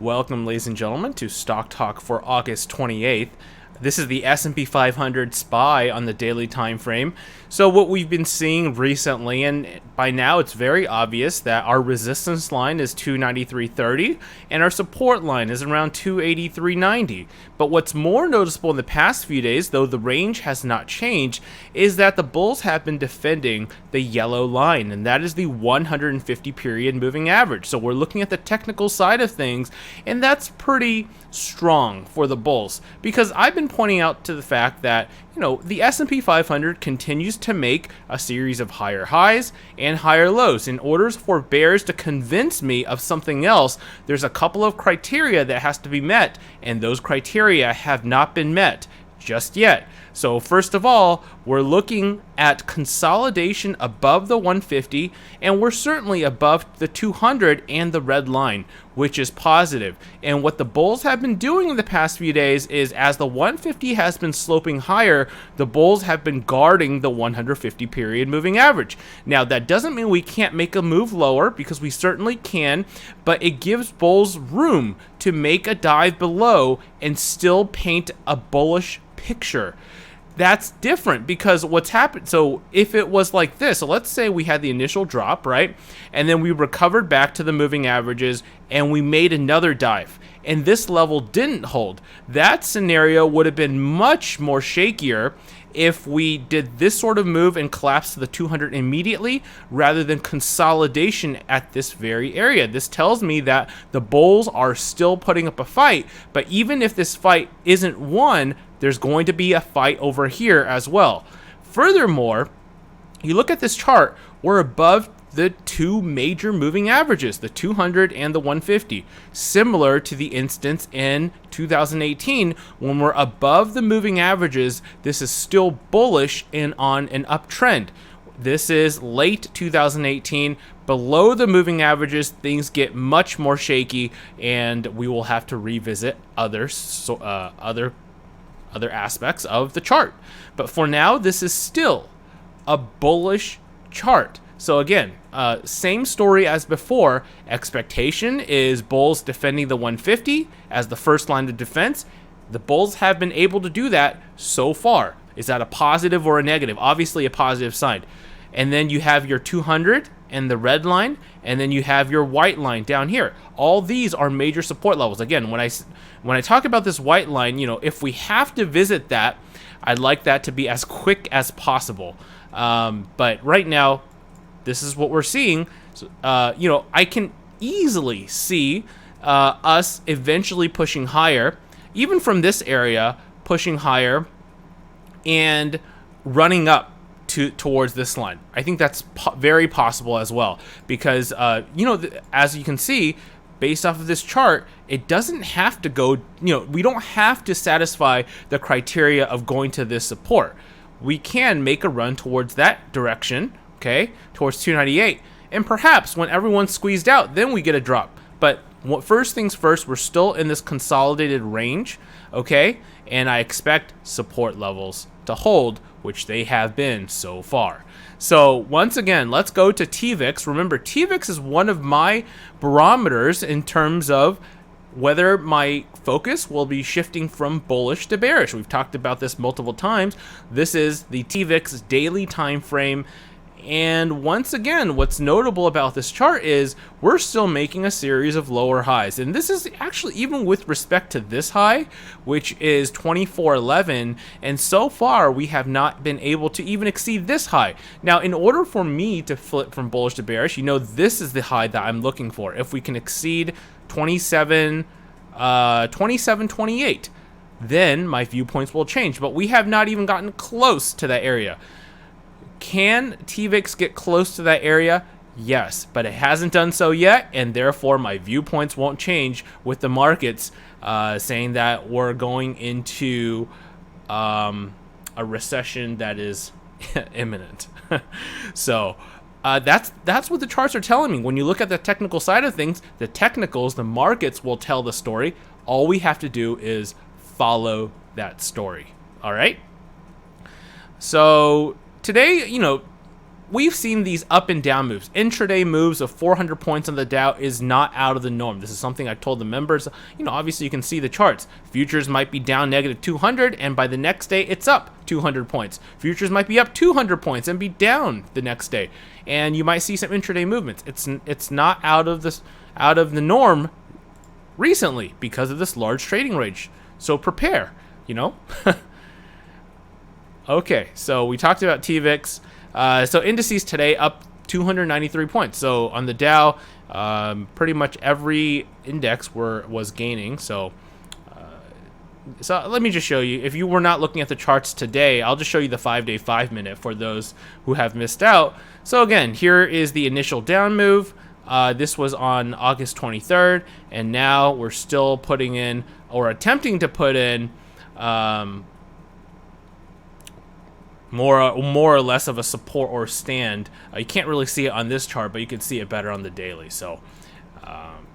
Welcome, ladies and gentlemen, to Stock Talk for August 28th. This is the S&P 500 SPY on the daily time frame. So what we've been seeing recently, and by now it's very obvious that our resistance line is 293.30 and our support line is around 283.90. But what's more noticeable in the past few days, though the range has not changed, is that the bulls have been defending the yellow line, and that is the 150 period moving average. So we're looking at the technical side of things, and that's pretty strong for the bulls, because I've been pointing out to the fact that the S&P 500 continues to make a series of higher highs and higher lows. In order for bears to convince me of something else, there's a couple of criteria that has to be met, and those criteria have not been met just yet. So first of all, we're looking at consolidation above the 150, and we're certainly above the 200 and the red line, which is positive. And what the bulls have been doing in the past few days is, as the 150 has been sloping higher, the bulls have been guarding the 150 period moving average. Now, that doesn't mean we can't make a move lower, because we certainly can, but it gives bulls room to make a dive below and still paint a bullish picture. That's different, because what's happened, so if it was like this, so let's say we had the initial drop, right, and then we recovered back to the moving averages and we made another dive and this level didn't hold, that scenario would have been much more shakier if we did this sort of move and collapse to the 200 immediately rather than consolidation at this very area. This tells me that the bulls are still putting up a fight, but even if this fight isn't won, there's going to be a fight over here as well. Furthermore, you look at this chart, we're above the two major moving averages, the 200 and the 150, similar to the instance in 2018 when we're above the moving averages. This is still bullish and on an uptrend. This is late 2018. Below the moving averages, things get much more shaky, and we will have to revisit other aspects of the chart. But for now, this is still a bullish chart. So again, same story as before. Expectation is bulls defending the 150 as the first line of defense. The bulls have been able to do that so far. Is that a positive or a negative? Obviously a positive sign. And then you have your 200 and the red line, and then you have your white line down here. All these are major support levels. Again, when I talk about this white line, if we have to visit that, I'd like that to be as quick as possible. But right now, this is what we're seeing. So, I can easily see us eventually pushing higher, even from this area, pushing higher and running up towards this line. I think that's very possible as well, because as you can see, based off of this chart, it doesn't have to go, we don't have to satisfy the criteria of going to this support. We can make a run towards that direction, okay, towards 298, and perhaps when everyone's squeezed out, then we get a drop. But first things first, we're still in this consolidated range, okay, and I expect support levels to hold, which they have been so far. So once again, let's go to TVIX. Remember, TVIX is one of my barometers in terms of whether my focus will be shifting from bullish to bearish. We've talked about this multiple times. This is the TVIX daily time frame. And once again, what's notable about this chart is we're still making a series of lower highs. And this is actually even with respect to this high, which is 2411. And so far, we have not been able to even exceed this high. Now, in order for me to flip from bullish to bearish, this is the high that I'm looking for. If we can exceed 2728, then my viewpoints will change. But we have not even gotten close to that area. Can TVIX get close to that area? Yes, but it hasn't done so yet, and therefore my viewpoints won't change with the markets saying that we're going into a recession that is imminent. So that's what the charts are telling me. When you look at the technical side of things, the technicals, the markets will tell the story. All we have to do is follow that story. All right? So today, we've seen these up and down moves. Intraday moves of 400 points on the Dow is not out of the norm. This is something I told the members. Obviously you can see the charts. Futures might be down negative 200, and by the next day it's up 200 points. Futures might be up 200 points and be down the next day, and you might see some intraday movements. It's not out of the norm recently because of this large trading range. So prepare, Okay, so we talked about TVIX. So indices today up 293 points. So on the Dow, pretty much every index was gaining. So let me just show you. If you were not looking at the charts today, I'll just show you the 5-day, 5-minute for those who have missed out. So again, here is the initial down move. This was on August 23rd, and now we're still putting in, or attempting to put in, more or less of a support or stand. You can't really see it on this chart, but you can see it better on the daily. So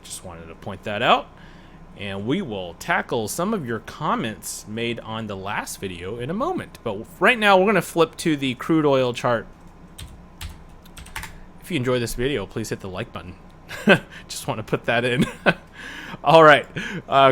just wanted to point that out, and we will tackle some of your comments made on the last video in a moment. But right now we're going to flip to the crude oil chart. If you enjoy this video, please hit the like button. Just want to put that in. All right,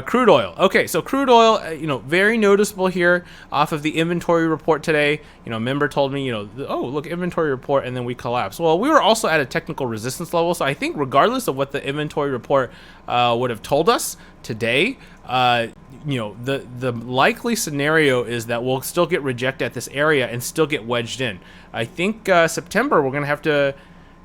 crude oil. Okay, so crude oil, very noticeable here off of the inventory report today. Member told me, oh, look, inventory report, and then we collapsed. Well, we were also at a technical resistance level, so I think regardless of what the inventory report would have told us today, the likely scenario is that we'll still get rejected at this area and still get wedged in. I think September, we're going to have to,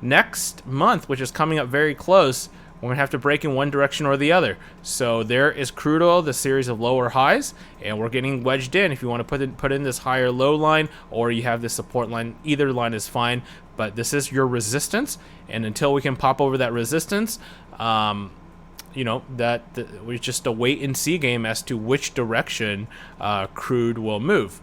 next month, which is coming up very close, we're going to have to break in one direction or the other. So there is crude oil, the series of lower highs, and we're getting wedged in. If you want to put in this higher low line, or you have this support line, either line is fine, but this is your resistance, and until we can pop over that resistance, we're just a wait and see game as to which direction crude will move.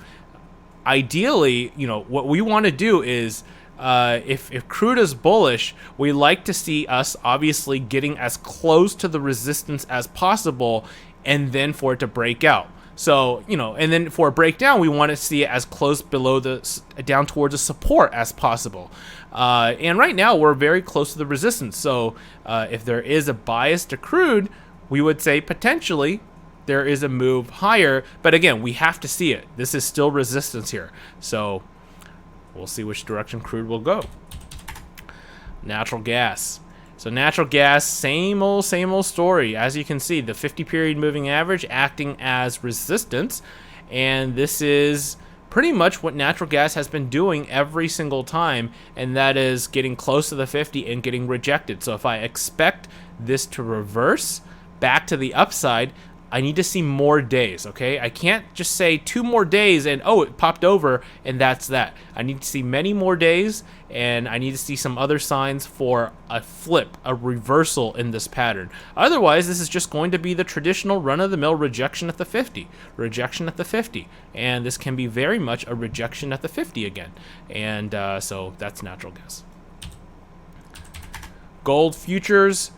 Ideally, what we want to do is, if crude is bullish, we like to see us obviously getting as close to the resistance as possible, and then for it to break out. So, and then for a breakdown, we want to see it as close below down towards the support as possible. And right now we're very close to the resistance. So if there is a bias to crude, we would say potentially there is a move higher. But again, we have to see it. This is still resistance here. So we'll see which direction crude will go. Natural gas. So natural gas, same old story. As you can see, the 50-period moving average acting as resistance. And this is pretty much what natural gas has been doing every single time, and that is getting close to the 50 and getting rejected. So if I expect this to reverse back to the upside, I need to see more days, okay? I can't just say 2 more days and, oh, it popped over and that's that. I need to see many more days, and I need to see some other signs for a flip, a reversal in this pattern. Otherwise, this is just going to be the traditional run-of-the-mill rejection at the 50. Rejection at the 50. And this can be very much a rejection at the 50 again. And so that's natural gas. Gold futures.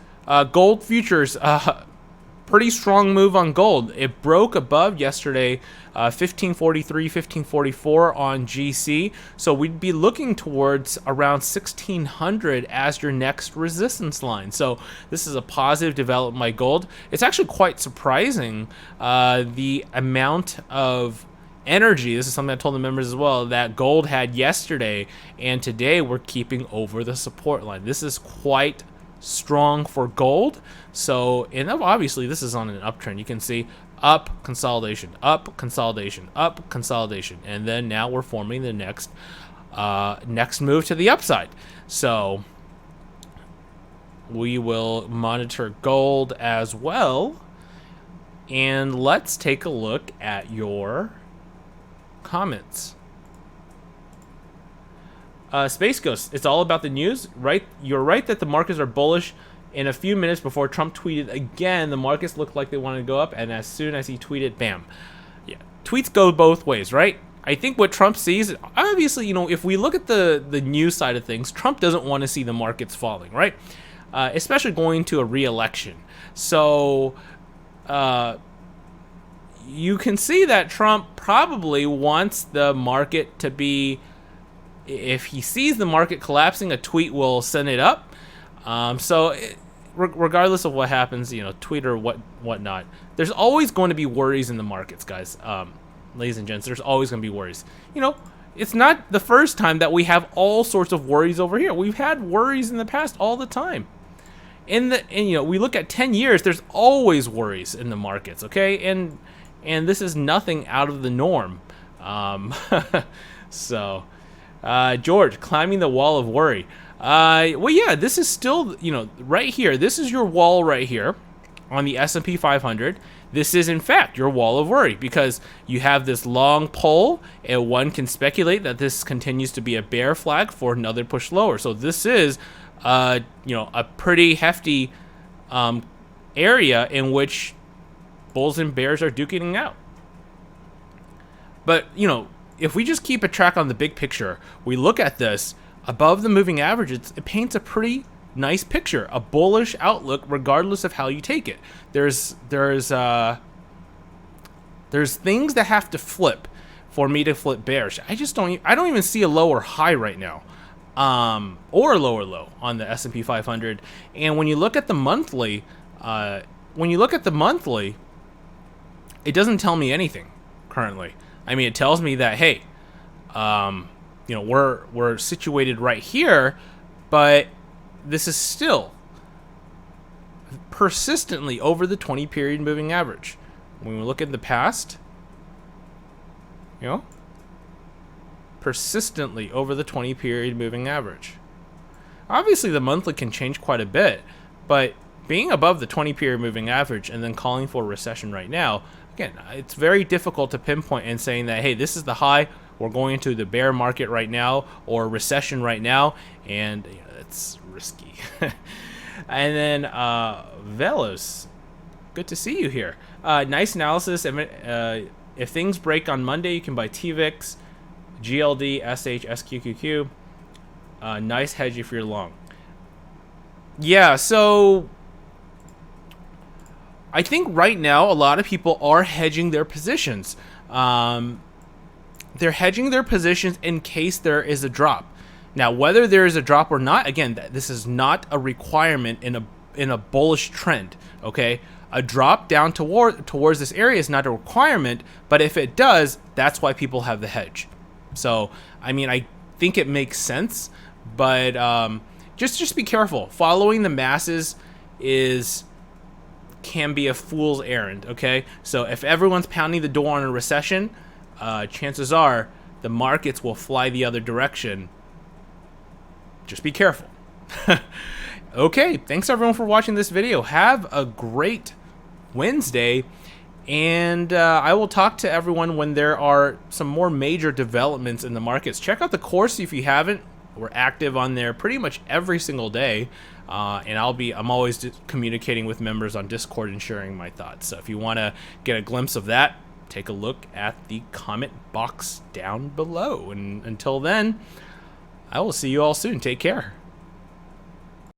Pretty strong move on gold. It broke above yesterday, 1543, 1544 on GC. So we'd be looking towards around 1600 as your next resistance line. So this is a positive development by gold. It's actually quite surprising the amount of energy, this is something I told the members as well, that gold had yesterday, and today we're keeping over the support line. This is quite strong for gold. So, and obviously this is on an uptrend. You can see up consolidation, up consolidation, up consolidation, and then now we're forming the next move to the upside. So we will monitor gold as well, and let's take a look at your comments. Space Ghost, it's all about the news, right? You're right that the markets are bullish. In a few minutes before Trump tweeted again, the markets looked like they wanted to go up, and as soon as he tweeted, bam. Yeah, tweets go both ways, right? I think what Trump sees, obviously, if we look at the news side of things, Trump doesn't want to see the markets falling, right? Especially going to a re-election. So you can see that Trump probably wants the market to be if he sees the market collapsing, a tweet will send it up. Regardless of what happens, tweet or whatnot, there's always going to be worries in the markets, guys. Ladies and gents, there's always going to be worries. It's not the first time that we have all sorts of worries over here. We've had worries in the past all the time. And we look at 10 years, there's always worries in the markets, okay? And this is nothing out of the norm. George, climbing the wall of worry. Well, yeah, this is still, right here. This is your wall right here on the S&P 500. This is, in fact, your wall of worry because you have this long pole, and one can speculate that this continues to be a bear flag for another push lower. So this is, a pretty hefty area in which bulls and bears are duking out. But, if we just keep a track on the big picture, we look at this above the moving average, it paints a pretty nice picture, a bullish outlook, regardless of how you take it. There's things that have to flip for me to flip bearish. I don't even see a lower high right now, or a lower low on the S&P 500. And when you look at the monthly, it doesn't tell me anything currently. I mean, it tells me that, hey, we're situated right here, but this is still persistently over the 20 period moving average. When we look at the past, persistently over the 20 period moving average. Obviously, the monthly can change quite a bit, but being above the 20 period moving average and then calling for a recession right now, again, it's very difficult to pinpoint and saying that, hey, this is the high, we're going into the bear market right now or recession right now, and it's risky. And then Velos, good to see you here. Nice analysis. If things break on Monday, you can buy TVIX, GLD, SH, SQQQ. Nice hedge if you're long. Yeah, so I think right now a lot of people are hedging their positions. They're hedging their positions in case there is a drop. Now, whether there is a drop or not, again, this is not a requirement in a bullish trend. Okay, a drop down towards this area is not a requirement, but if it does, that's why people have the hedge. So, I mean, I think it makes sense, but just be careful. Following the masses can be a fool's errand. Okay, so if everyone's pounding the door on a recession, chances are the markets will fly the other direction. Just be careful. Okay, thanks everyone for watching this video. Have a great Wednesday, and I will talk to everyone when there are some more major developments in the markets. Check out the course if you haven't. We're active on there pretty much every single day, and I'm always communicating with members on Discord and sharing my thoughts. So if you want to get a glimpse of that, take a look at the comment box down below. And until then, I will see you all soon. Take care.